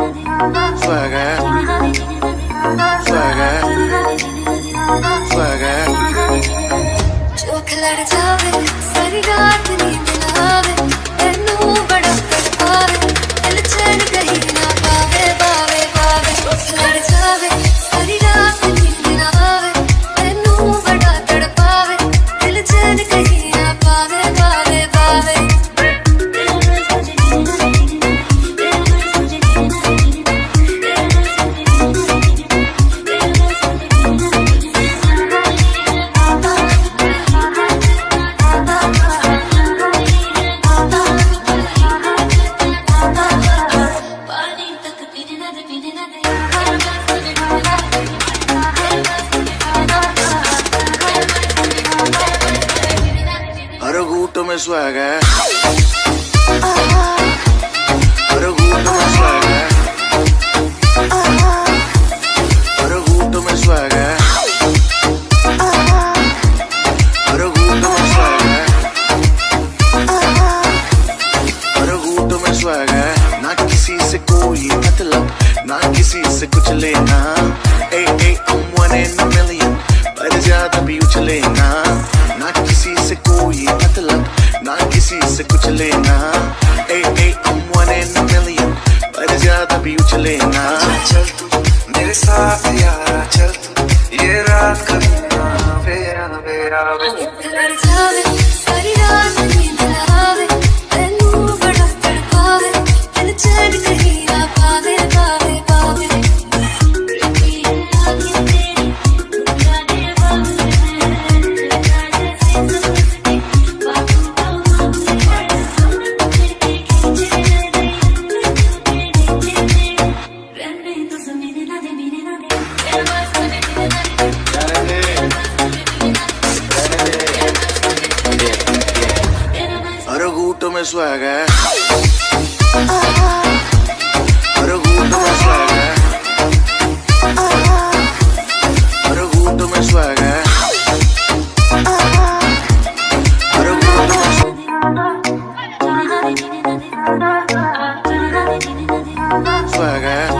Swagger, swagger, swagger. जो खिलड़ जावे सारी रात नींद ना आवे तेनू बड़ा तड़पावे दिल चैन कहीं ना पावे पावे पावे जो खिलड़ जावे सारी रात नींद ना आवे तेनू बड़ा तड़पावे दिल चैन कहीं ना पावे पावे पावे हर घूंट में swagger, हर घूंट में swagger, हर घूंट में swagger, हर घूंट में swagger, हर घूंट में swagger. ना किसी से कोई मतलब, ना किसी से कुछ लेना. Hey, hey, I'm one in a million, पर ज्यादा भी उछले ना. ना किसी से कोई मतलब, ना किसी से कुछ लेना. Hey, hey, I'm one in a million, पर ज्यादा भी उछले ना. चल तू मेरे साथ यारा, चल तू ये रात कभी ना फेरा फेरा. खिलड़ जावे सारी रात नींद ना आवे तेनू बड़ा तड़पावे दिल चैन कहीं ना पावे पावे पावे हर घूंट में swagger, हर घूंट में swagger, हर घूंट में swagger, हर घूंट में swagger.